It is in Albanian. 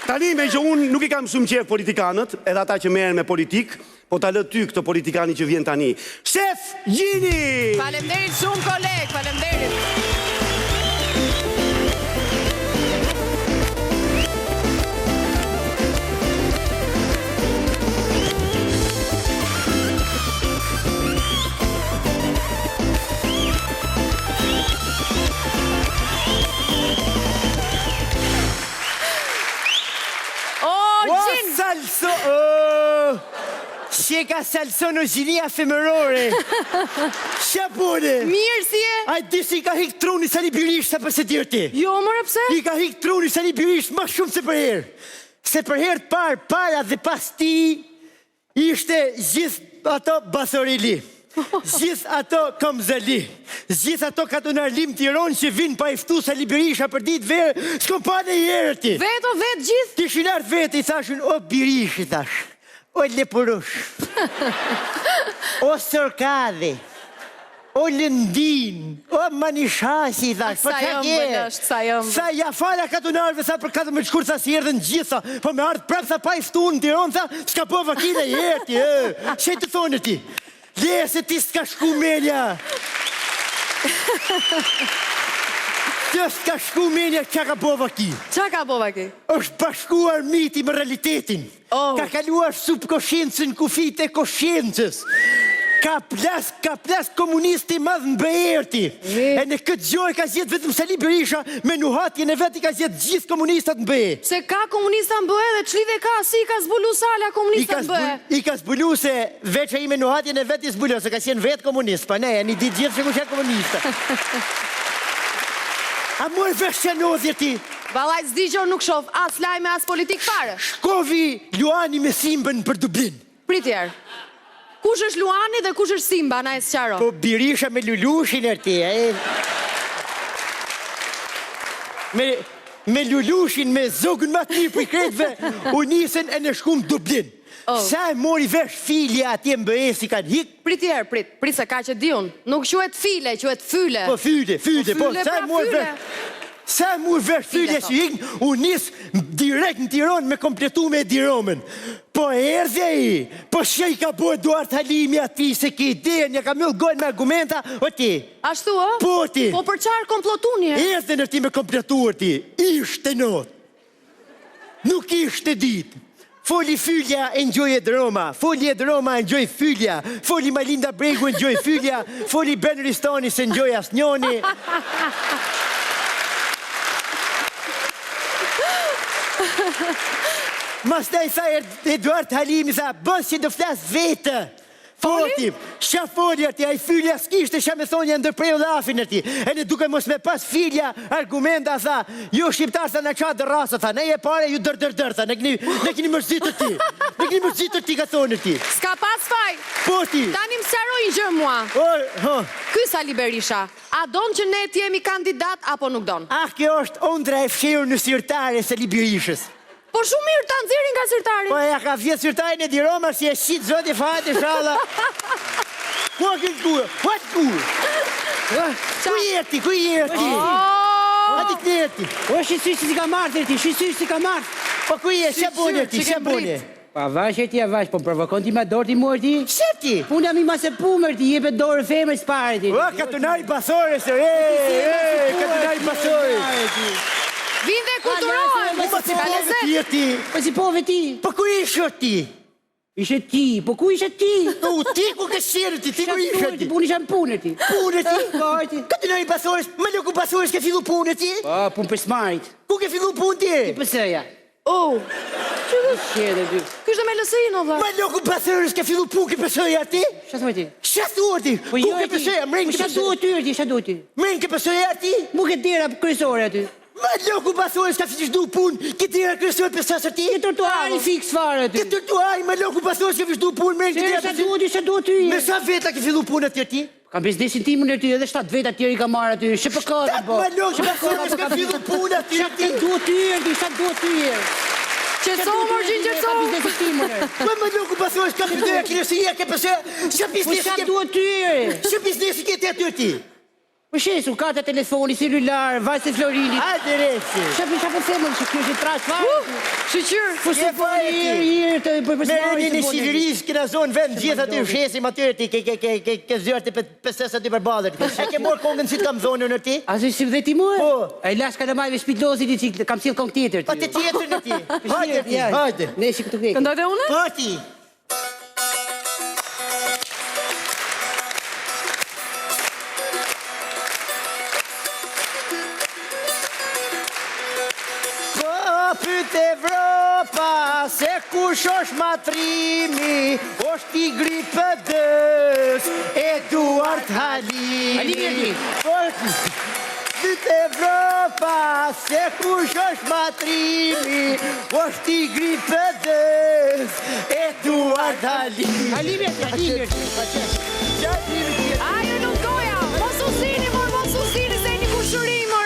Tani me që unë nuk I kam shumë qef politikanët, edhe ata që merren me politik, po ta lë ty këtë politikani që vjen tani. Shef Gjini! Faleminderit shumë koleg, faleminderit. Salso! Sheka salsono gjinia femërore. Shapone! Mirë si e? A disi ka hik truni sa një birisht sa përse tjerë ti. Jo, mërë pse? I ka hik truni sa një birisht ma shumë se për herë. Se për herë të parë, para dhe pas ti, ishte gjithë ato basorili. Gjithë ato Komzali, gjithë ato Katunarlim Tiron që vinë pa iftu sa Liberisha për ditë verë, s'ko pa në jerë ti. Vetë o vetë gjithë? Ti shinartë vetë I thashun, o Birish I thash, o Lepurush, o Sërkadhe, o Lëndin, o Manishasi I thash, Sa jëmë bëllësht, sa jëmë. Sa ja fala Katunarve, sa për 14 shkurë sa si erdhen gjitha, po me ardhë prapë sa pa iftu në Tiron, sa s'ka po vakile jerë ti, që të thonë ti? Le se ti s'ka shku menja. Që s'ka shku menja që ka bova ki. Qa ka bova ki? është bashkuar miti me realitetin. Ka kaluar subkoshencën kufit e koshencës. Ka plas komunisti madhë në bëherti. E në këtë gjoj ka zjetë vetëm Sali Berisha me nuhatjen e veti ka zjetë gjithë komunistat në bëhe. Se ka komunista në bëhe dhe qlidhe ka si ka zbulu sala komunista në bëhe. I ka zbulu se veç e I me nuhatjen e veti zbulu, se ka qenë vetë komunist, pa ne, e një ditë gjithë që ku qenë komunista. A mërë vesh që nodhje ti? Valaj zdi që nuk shof as lajme as politik fare. Shkovi Luani me Simbën për Dublin. Pritjer. Kush është Luani dhe kush është Simba, na e sqaro? Po Birisha me Lulushin e ti, Me Lulushin, me zogën ma të një për I kretve, u nisën e në shkum Dublin. Sa e mori vesh filja atje më bëhe si kanë hik? Pritjer, prit se ka që diun. Nuk quhet file, quhet fyle. Po fyde, po sa e mori vesh... Sa mu vesh fylje që hik, u nisë direkt në Tiron me kompletu me Diromen. Po erdhe I, po që I ka bojë Duart Halimi ati se ki ide, një ka mëllë gojnë me argumenta, o ti. Ashtu, o? Po ti. Po për qarë komplotuni, e? Erdhe në ti me kompletuar ti, ishte not. Nuk ishte ditë. Foli Fylja, enjoy Roma. Foli Roma, enjoy Fylja. Foli Malinda Bregu, enjoy Fylja. Foli Ben Ristonis, enjoy Asnjoni. Mas da I tha Eduard Halimi, tha, bës që do flasë vetë. Foti, shafori ati, a I Fylja s'kishte shë me thonja ndërprejo lafin ati. E në duke mos me pas Fylja argumenta, tha, jo shqiptar sa në qatë rasa, tha, ne e pare ju dër, tha, ne kini mërzitë ti. Ne kini mërzitë ti, ka thonë ti. Ska pas faj. Poti. Tani më sqaroj një gjë mua. Ky Sali Berisha, a don që ne t'jemi kandidat apo nuk don? Kjo është ondra e fshirë në sirtare Sali Berishës. Po shumë mirë ta nxjerrin nga sirtari. Po ja ka vjetë sirtarin e Diroma si e shqit zoti fati shala. Ku a këtë kuë? Ku jeti? A ti këti? O shqyësysh si ka marrë ti, shqyësysh si ka marrë. Po ku jeti? Që boni? Pa vash e ti, po provokon ti ma dorë ti morë ti? Shep ti? Puna mi ma se pumër ti, jepe dorë femër s'pare ti. O, katunari pasore se, katunari pasore. Vinde kulturojnë, Po si pove ti? Po si pove ti? Po ku ishe ti? Ishe ti, po ku ishe ti? Ti ku ke shirë ti, ti ku ishe ti? Punë isha në punë ti. Punë ti? Kajti. Katunari pasore, me lëku pasore s'ke fillu punë ti? Po, punë për smarit. Ku ke fillu punë ti? Ti pësëja. Që dhe shqede ty? Kështë me lësejnë, o dhe? Me lëku pasore s'ke fillu punë ke pësëja ti? Qa thua ti? Qa thua ti? Ku ke pësëja? Mrenë ke pësëja? Qa duhet ti? Mrenë ke pësëja ti? Mu ke dira kryesore aty. Ma loku pasore s'ka vishdu punë, ki tira kërësore për sasër ti? Ke tortuari fix fare aty. Ke tortuari, ma loku pasore s'ka vishdu punë, mërën këtë tira Qa duhet ty? Me sa veta ke fillu punë atër ti? Kam biznesin timën e ty edhe 7 veta tjeri ka marrë aty. Shë për këtë, po. Ma loku pasore s'ka fillu punë atër ti? Qa duhet ty? Qëso, Morgjin, qëso. Ma loku pasore s'ka fillu kërësia ke pëse, që biznesi duhet ty? Që biznesi ke të atër ti? Po shesu, karta telefoni, celular, vajzë e Florinit. Hajde reci. Çfarë po them se kjo është trash fare. Shqyr. Po se po i të bëj Me rënin e Shqipërisë, këna zonë vend gjithë aty fshesim aty ti ke zyrë të 52 për ballet. E ke morë kongën si të kam zonën në ti? A si dhe ti mua? Po. E lash kalamajve shpitlozit i që kam sjell kong tjetër ti. Pa të tjetër në ti. Hajde ti, hajde. Ne shi këtu vekë. Këndojte une? Po ti. Pyt Evropa se kush është matrimi, është i gripë dës, Eduard Halimi. Halimi. Pyt Evropa se kush është matrimi, është i gripë dës, Eduard Halimi. Halimi. Ajo nuk goja, mos u zini, mos u zini, se një kushëri, mor.